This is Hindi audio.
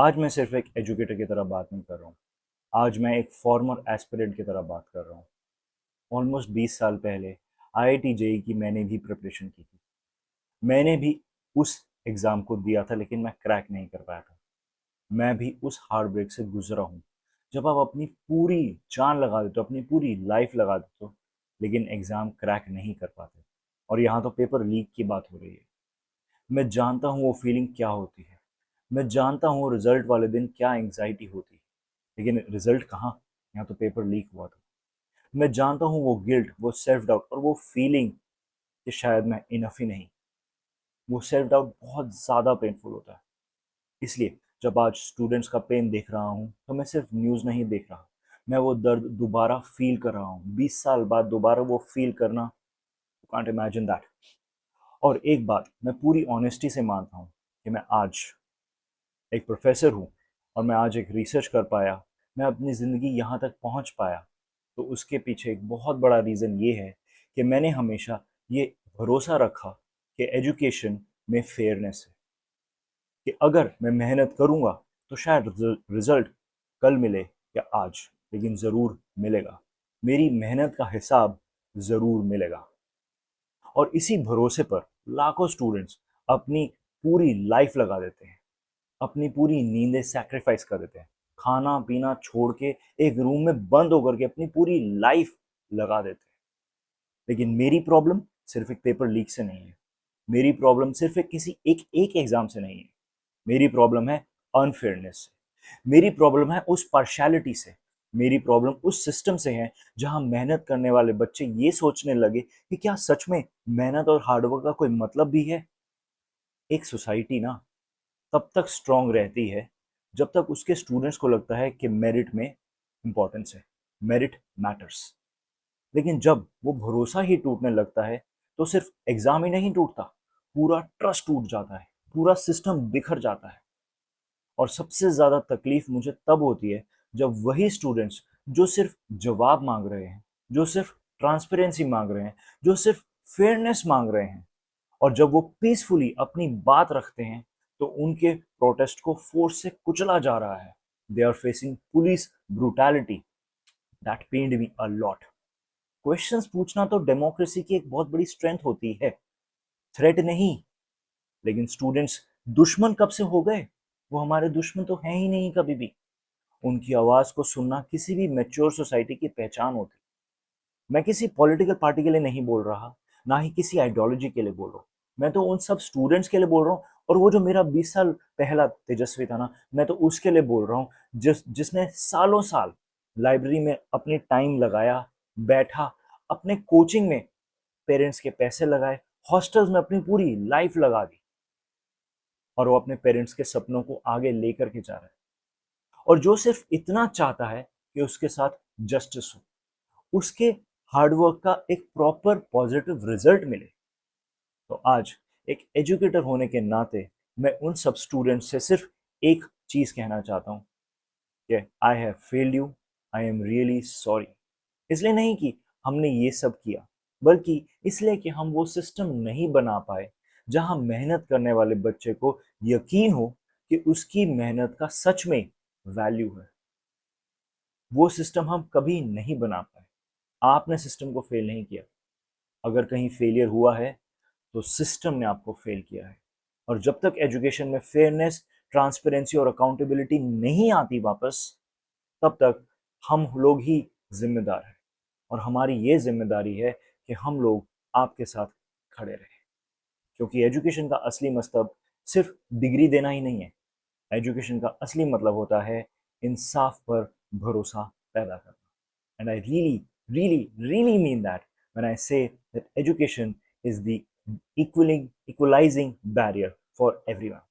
आज मैं सिर्फ एक एजुकेटर की तरह बात नहीं कर रहा हूँ। आज मैं एक फॉर्मर एस्पिरेंट की तरह बात कर रहा हूँ। ऑलमोस्ट 20 साल पहले आईआईटी जेईई की मैंने भी प्रिपरेशन की थी। मैंने भी उस एग्ज़ाम को दिया था, लेकिन मैं क्रैक नहीं कर पाया था। मैं भी उस हार्ट ब्रेक से गुजरा हूँ। जब आप अपनी पूरी जान लगा देते हो, अपनी पूरी लाइफ लगा देते हो, लेकिन एग्ज़ाम क्रैक नहीं कर पाते। और यहाँ तो पेपर लीक की बात हो रही है। मैं जानता हूँ वो फीलिंग क्या होती है। मैं जानता हूँ रिजल्ट वाले दिन क्या एंग्जाइटी होती है, लेकिन रिजल्ट कहाँ, यहाँ तो पेपर लीक हुआ था। मैं जानता हूँ वो गिल्ट, वो सेल्फ डाउट और वो फीलिंग कि शायद मैं इनफ ही नहीं। वो सेल्फ डाउट बहुत ज़्यादा पेनफुल होता है। इसलिए जब आज स्टूडेंट्स का पेन देख रहा हूँ तो मैं सिर्फ न्यूज़ नहीं देख रहा, मैं वो दर्द दोबारा फील कर रहा हूँ। 20 साल बाद दोबारा वो फील करना, कांट इमेजिन दैट। और एक बात मैं पूरी ऑनेस्टी से मानता हूँ कि मैं आज एक प्रोफेसर हूँ और मैं आज एक रिसर्च कर पाया, मैं अपनी ज़िंदगी यहाँ तक पहुँच पाया, तो उसके पीछे एक बहुत बड़ा रीज़न ये है कि मैंने हमेशा ये भरोसा रखा कि एजुकेशन में फेयरनेस है। कि अगर मैं मेहनत करूँगा तो शायद रिज़ल्ट कल मिले या आज, लेकिन ज़रूर मिलेगा। मेरी मेहनत का हिसाब ज़रूर मिलेगा। और इसी भरोसे पर लाखों स्टूडेंट्स अपनी पूरी लाइफ लगा देते हैं, अपनी पूरी नींदें सैक्रिफाइस कर देते हैं, खाना पीना छोड़ के एक रूम में बंद होकर के अपनी पूरी लाइफ लगा देते हैं। लेकिन मेरी प्रॉब्लम सिर्फ एक पेपर लीक से नहीं है। मेरी प्रॉब्लम सिर्फ एक किसी एक एक एग्जाम से नहीं है। मेरी प्रॉब्लम है अनफेयरनेस से। मेरी प्रॉब्लम है उस पार्शियलिटी से। मेरी प्रॉब्लम उस सिस्टम से है जहां मेहनत करने वाले बच्चे ये सोचने लगे कि क्या सच में मेहनत और हार्डवर्क का कोई मतलब भी है। एक सोसाइटी ना तब तक स्ट्रांग रहती है जब तक उसके स्टूडेंट्स को लगता है कि मेरिट में इंपॉर्टेंस है, मेरिट मैटर्स। लेकिन जब वो भरोसा ही टूटने लगता है तो सिर्फ एग्जाम ही नहीं टूटता, पूरा ट्रस्ट टूट जाता है, पूरा सिस्टम बिखर जाता है। और सबसे ज़्यादा तकलीफ मुझे तब होती है जब वही स्टूडेंट्स जो सिर्फ जवाब मांग रहे हैं, जो सिर्फ ट्रांसपेरेंसी मांग रहे हैं, जो सिर्फ फेयरनेस मांग रहे हैं, और जब वो पीसफुली अपनी बात रखते हैं तो उनके प्रोटेस्ट को फोर्स से कुचला जा रहा है। They are facing police brutality. That pained me a lot. Questions पूछना तो डेमोक्रेसी की एक बहुत बड़ी स्ट्रेंथ होती है, थ्रेट नहीं। लेकिन स्टूडेंट्स दुश्मन कब से हो गए? वो हमारे दुश्मन तो हैं ही नहीं कभी भी। उनकी आवाज को सुनना किसी भी मैच्योर सोसाइटी की पहचान होती। मैं किसी पॉलिटिकल पार्टी के लिए नहीं बोल रहा, ना ही किसी आइडियोलॉजी के लिए बोल रहा हूँ। मैं तो उन सब स्टूडेंट्स के लिए बोल रहा हूँ। और वो जो मेरा 20 साल पहला तेजस्वी था ना, मैं तो उसके लिए बोल रहा हूँ जिसने सालों साल लाइब्रेरी में अपनी टाइम लगाया, बैठा, अपने कोचिंग में पेरेंट्स के पैसे लगाए, हॉस्टल्स में अपनी पूरी लाइफ लगा दी, और वो अपने पेरेंट्स के सपनों को आगे लेकर के जा रहा है। और जो सिर्फ इतना चाहता है कि उसके साथ जस्टिस हो, उसके हार्डवर्क का एक प्रॉपर पॉजिटिव रिजल्ट मिले। तो आज एक एजुकेटर होने के नाते मैं उन सब स्टूडेंट्स से सिर्फ एक चीज़ कहना चाहता हूँ कि I have failed you, I am really sorry. इसलिए नहीं कि हमने ये सब किया, बल्कि इसलिए कि हम वो सिस्टम नहीं बना पाए जहां मेहनत करने वाले बच्चे को यकीन हो कि उसकी मेहनत का सच में वैल्यू है। वो सिस्टम हम कभी नहीं बना पाए। आपने सिस्टम को फेल नहीं किया। अगर कहीं फेलियर हुआ है तो सिस्टम ने आपको फेल किया है। और जब तक एजुकेशन में फेयरनेस, ट्रांसपेरेंसी और अकाउंटेबिलिटी नहीं आती वापस, तब तक हम लोग ही जिम्मेदार हैं। और हमारी ये जिम्मेदारी है कि हम लोग आपके साथ खड़े रहें। क्योंकि एजुकेशन का असली मतलब सिर्फ डिग्री देना ही नहीं है। एजुकेशन का असली मतलब होता है इंसाफ पर भरोसा पैदा करना। And I really really really mean that when I say that education is the equalizing barrier for everyone.